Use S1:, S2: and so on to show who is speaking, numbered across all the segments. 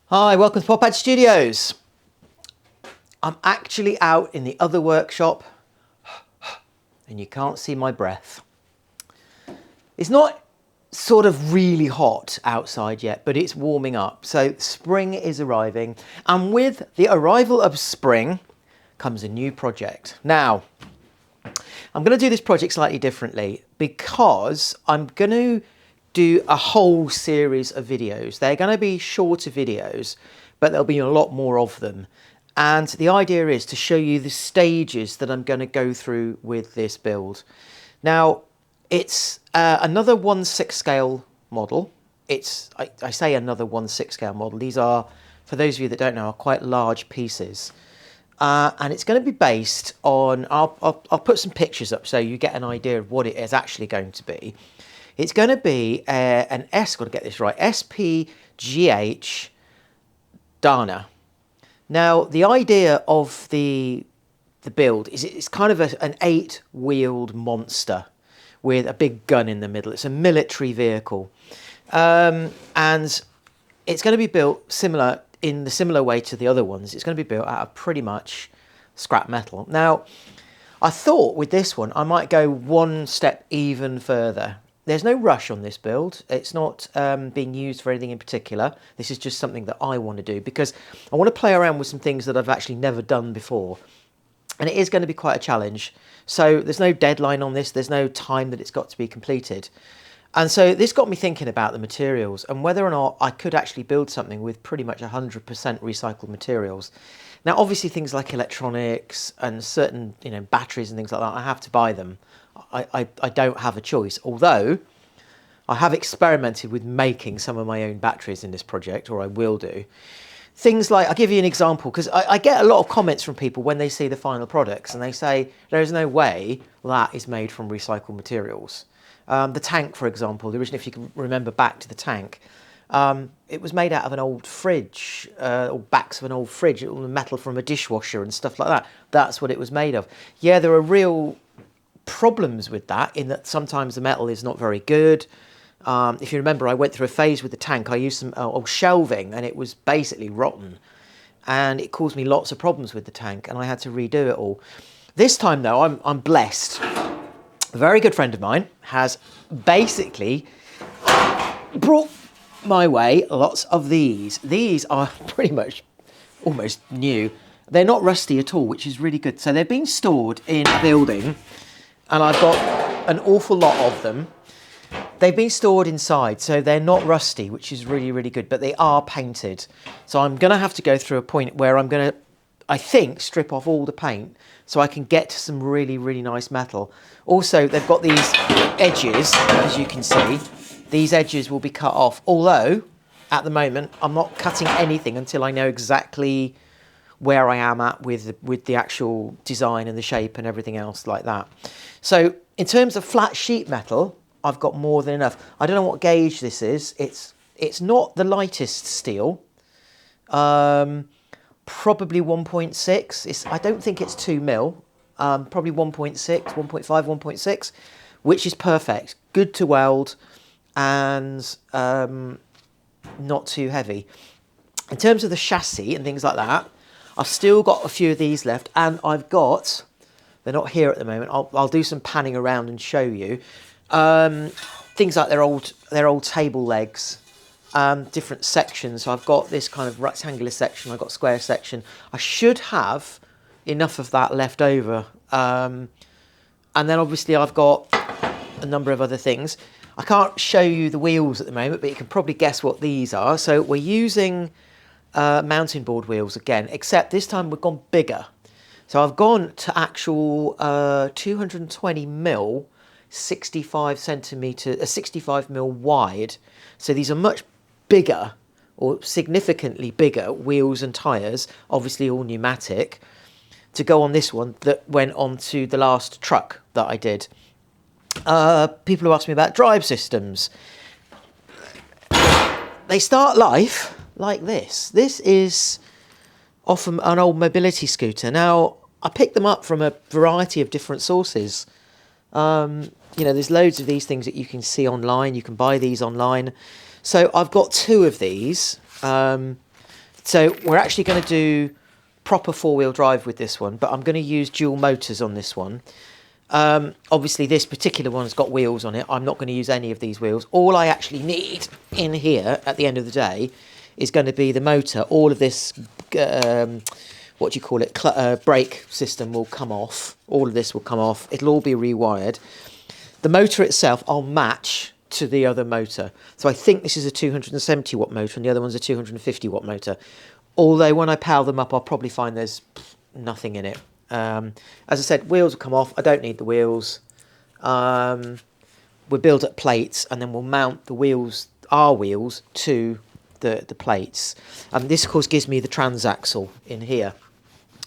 S1: Hi, welcome to Podpadstudios. I'm actually out in the other workshop and you can't see my breath. It's not sort of really hot outside yet, but it's warming up. So spring is arriving, and with the arrival of spring comes a new project. Now, I'm going to do this project slightly differently because I'm going to do a whole series of videos. They're going to be shorter videos, but there'll be a lot more of them. And the idea is to show you the stages that I'm going to go through with this build. Now, it's another 1/6 scale model. I say another 1/6 scale model. These are, for those of you that don't know, are quite large pieces. And it's going to be based on, I'll put some pictures up so you get an idea of what it is actually going to be. It's going to be an got to get this right, SPGH Dana. Now, the idea of the build is it's kind of an 8-wheeled monster with a big gun in the middle. It's a military vehicle. And it's going to be built in the similar way to the other ones. It's going to be built out of pretty much scrap metal. Now, I thought with this one, I might go one step even further. There's no rush on this build. It's not being used for anything in particular. This is just something that I want to do because I want to play around with some things that I've actually never done before. And it is going to be quite a challenge. So there's no deadline on this. There's no time that it's got to be completed. And so this got me thinking about the materials and whether or not I could actually build something with pretty much 100% recycled materials. Now, obviously things like electronics and certain, batteries and things like that, I have to buy them. I don't have a choice, although I have experimented with making some of my own batteries in this project, or I will do. Things like, I'll give you an example, because I get a lot of comments from people when they see the final products and they say, there is no way that is made from recycled materials. The tank, for example, originally, if you can remember back to the tank, it was made out of an old fridge, or backs of an old fridge, metal from a dishwasher and stuff like that. That's what it was made of. Yeah, there are real problems with that in that sometimes the metal is not very good. If you remember, I went through a phase with the tank. I used some old shelving and it was basically rotten and it caused me lots of problems with the tank and I had to redo it all. This time though, I'm blessed. A very good friend of mine has basically brought my way lots of these. These are pretty much almost new. They're not rusty at all, which is really good. So they've been stored in a building and I've got an awful lot of them. They've been stored inside, so they're not rusty, which is really, really good, but they are painted. So I'm going to have to go through a point where I'm going to, I think, strip off all the paint so I can get to some really, really nice metal. Also, they've got these edges, as you can see. These edges will be cut off, although at the moment I'm not cutting anything until I know exactly where I am at with the actual design and the shape and everything else like that. So in terms of flat sheet metal, I've got more than enough. I don't know what gauge this is. It's not the lightest steel. Probably 1.6. I don't think it's 2 mil. Probably 1.6, 1.5, 1.6, which is perfect. Good to weld and not too heavy. In terms of the chassis and things like that, I've still got a few of these left, and I've got, they're not here at the moment, I'll do some panning around and show you. Things like their old table legs, different sections. So I've got this kind of rectangular section, I've got square section. I should have enough of that left over. And then obviously I've got a number of other things. I can't show you the wheels at the moment, but you can probably guess what these are. So we're using mountain board wheels again, except this time we've gone bigger. So I've gone to actual 220 mil, 65 centimetre, 65 mil wide. So these are much bigger, or significantly bigger wheels and tyres, obviously all pneumatic, to go on this one that went onto the last truck that I did. People who ask me about drive systems. They start life like this. This is often an old mobility scooter. Now, I picked them up from a variety of different sources. There's loads of these things that you can see online. You can buy these online. So I've got 2 of these. So we're actually going to do proper four-wheel drive with this one, but I'm going to use dual motors on this one. Obviously this particular one's got wheels on it. I'm not going to use any of these wheels. All I actually need in here at the end of the day is going to be the motor. All of this, what do you call it, brake system will come off. All of this will come off. It'll all be rewired. The motor itself I'll match to the other motor. So I think this is a 270 watt motor and the other one's a 250 watt motor. Although when I power them up, I'll probably find there's nothing in it. As I said, wheels will come off. I don't need the wheels. We'll build up plates and then we'll mount the wheels, our wheels, to the plates. This, of course, gives me the transaxle in here,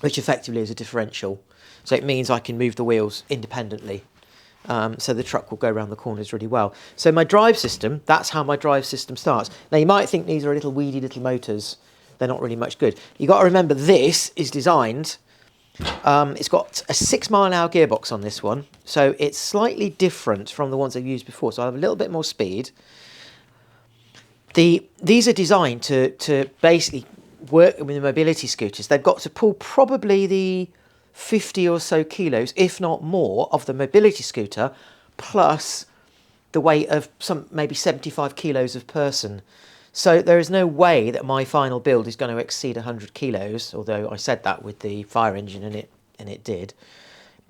S1: which effectively is a differential. So it means I can move the wheels independently. So the truck will go around the corners really well. So my drive system, that's how my drive system starts. Now you might think these are little weedy little motors. They're not really much good. You've got to remember this is designed, it's got a 6 mile an hour gearbox on this one. So it's slightly different from the ones I've used before. So I have a little bit more speed. These are designed to basically work with the mobility scooters. They've got to pull probably the 50 or so kilos, if not more, of the mobility scooter, plus the weight of maybe 75 kilos of person. So there is no way that my final build is going to exceed 100 kilos, although I said that with the fire engine and it did.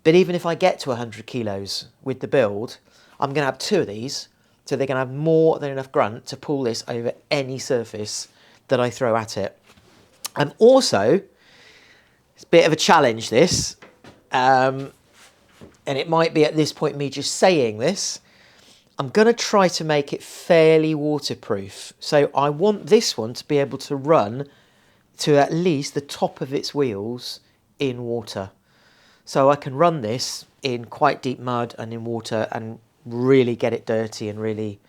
S1: But even if I get to 100 kilos with the build, I'm going to have 2 of these, so they're going to have more than enough grunt to pull this over any surface that I throw at it. And also, it's a bit of a challenge, this, and it might be at this point me just saying this. I'm going to try to make it fairly waterproof. So I want this one to be able to run to at least the top of its wheels in water. So I can run this in quite deep mud and in water and really get it dirty and really...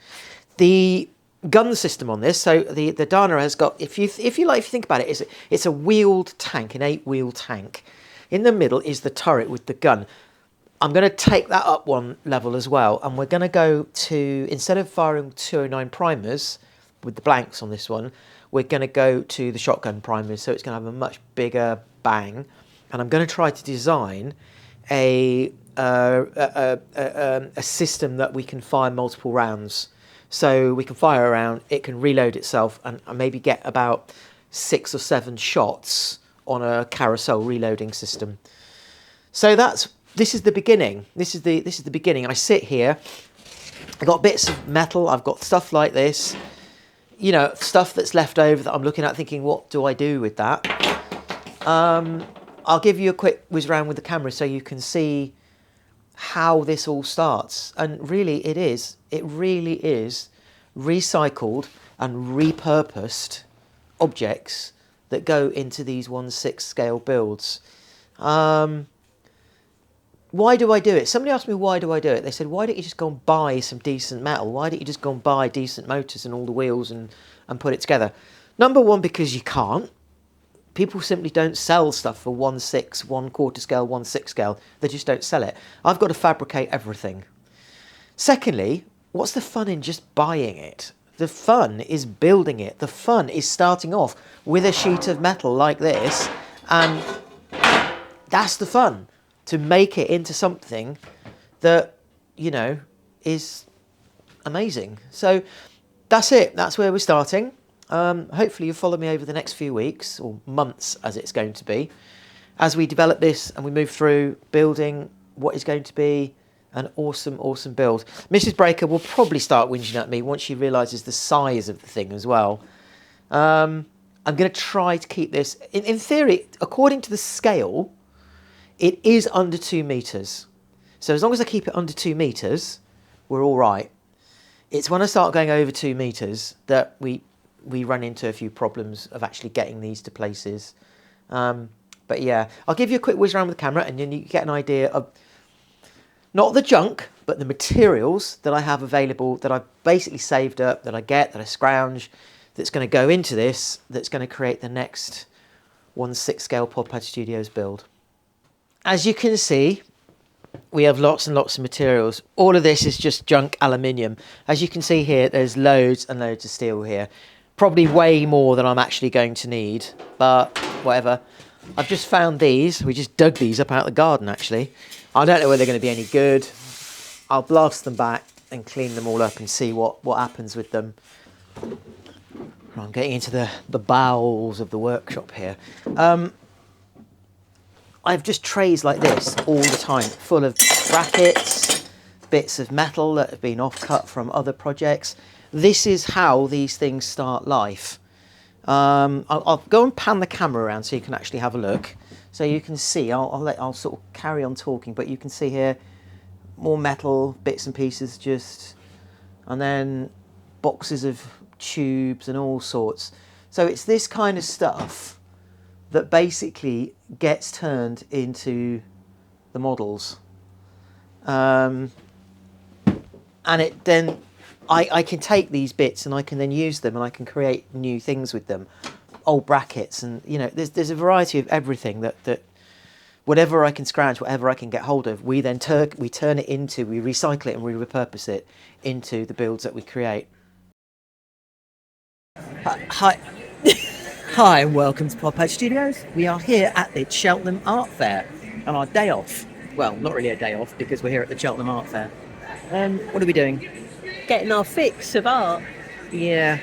S1: The gun system on this, so the Dana has got, if you think about it, it's a wheeled tank, an 8-wheel tank. In the middle is the turret with the gun. I'm going to take that up one level as well, and we're going to go to, instead of firing 209 primers with the blanks on this one, we're going to go to the shotgun primers, so it's going to have a much bigger bang. And I'm going to try to design a system that we can fire multiple rounds. So we can fire a round, it can reload itself, and maybe get about 6 or 7 shots on a carousel reloading system. So this is the beginning. This is the beginning. I sit here. I've got bits of metal. I've got stuff like this. You know, stuff that's left over that I'm looking at thinking, what do I do with that? I'll give you a quick whiz around with the camera so you can see how this all starts. And really it really is recycled and repurposed objects that go into these 1/6 scale builds. Why do I do it? Somebody asked me, why do I do it? They said, why don't you just go and buy some decent metal? Why don't you just go and buy decent motors and all the wheels and put it together? Number one, because you can't. People simply don't sell stuff for 1/6, 1/4 scale, 1/6 scale. They just don't sell it. I've got to fabricate everything. Secondly, what's the fun in just buying it? The fun is building it. The fun is starting off with a sheet of metal like this, and that's the fun. To make it into something that, you know, is amazing. So that's it. That's where we're starting. Hopefully you'll follow me over the next few weeks, or months as it's going to be, as we develop this and we move through building what is going to be an awesome, awesome build. Mrs. Breaker will probably start whinging at me once she realises the size of the thing as well. I'm going to try to keep this, in theory, according to the scale, it is under 2 metres. So as long as I keep it under 2 metres, we're all right. It's when I start going over 2 metres that we run into a few problems of actually getting these to places. But yeah, I'll give you a quick whiz around with the camera and then you get an idea of not the junk, but the materials that I have available, that I've basically saved up, that I scrounge, that's going to go into this, that's going to create the next 1/6 scale Podpadstudios build. As you can see, we have lots and lots of materials. All of this is just junk aluminium. As you can see here, there's loads and loads of steel here. probably way more than I'm actually going to need, but whatever. I've just found these. We just dug these up out of the garden, actually. I don't know whether they're going to be any good. I'll blast them back and clean them all up and see what happens with them. I'm getting into the bowels of the workshop here. I have just trays like this all the time, full of brackets, bits of metal that have been offcut from other projects. This is how these things start life. I'll go and pan the camera around so you can actually have a look. So you can see, I'll sort of carry on talking, but you can see here more metal bits and pieces and then boxes of tubes and all sorts. So it's this kind of stuff that basically gets turned into the models. And it then, I can take these bits and I can then use them and I can create new things with them. Old brackets and, you know, there's a variety of everything that whatever I can scrounge, whatever I can get hold of, we then turn it into, we recycle it and we repurpose it into the builds that we create. Hi. Hi and welcome to Podpadstudios. We are here at the Cheltenham Art Fair on our day off. Well, not really a day off because we're here at the Cheltenham Art Fair. What are we doing?
S2: Getting our fix of art.
S1: Yeah.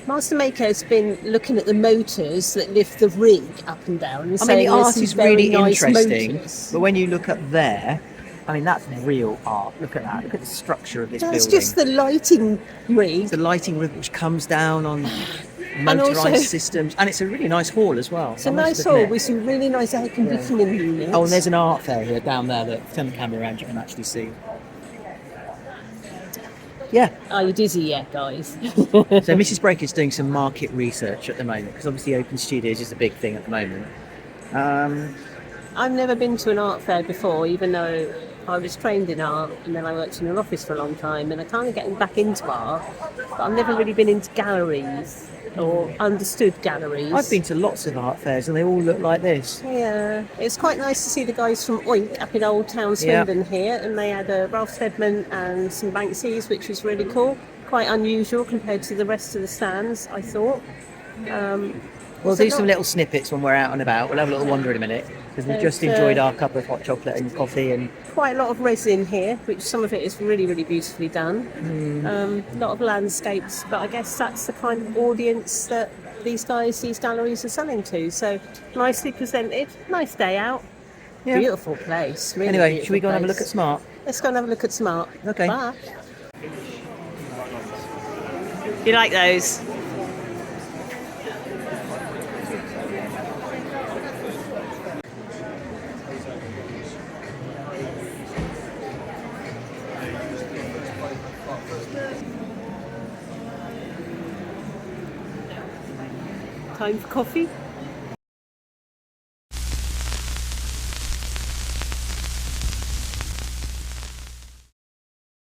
S2: Master Maker has been looking at the motors that lift the rig up and down. And
S1: I mean, the art is really
S2: nice
S1: interesting,
S2: motors.
S1: but when you look up there, I mean, that's real art. Look at that. Look at the structure of this building.
S2: That's just the lighting rig.
S1: The lighting rig which comes down on motorised systems, and it's a really nice hall as well.
S2: It's a nice hall with some really nice air conditioning units.
S1: Oh, and there's an art fair here down there that, turn the camera around, you can actually see. Yeah.
S2: Are you dizzy yet, guys?
S1: So Mrs. Breaker's doing some market research at the moment, because obviously Open Studios is a big thing at the moment.
S2: I've never been to an art fair before, even though I was trained in art and then I worked in an office for a long time, and I kind of getting back into art, but I've never really been into galleries or understood galleries.
S1: I've been to lots of art fairs and they all look like this.
S2: Yeah, it's quite nice to see the guys from Oink up in Old Town Swindon here, and they had a Ralph Steadman and some Banksies, which was really cool. Quite unusual compared to the rest of the stands, I thought.
S1: We'll do some little snippets when we're out and about. We'll have a little wander in a minute, because we've just enjoyed our cup of hot chocolate and coffee. And
S2: quite a lot of resin here, which some of it is really, really beautifully done. A lot of landscapes, but I guess that's the kind of audience that these galleries are selling to. So nicely presented, nice day out. Yeah. Beautiful place. Really
S1: anyway, should we go and have a look at Smart?
S2: Let's go and have a look at Smart.
S1: Okay.
S2: Bye. You like those? Time for coffee?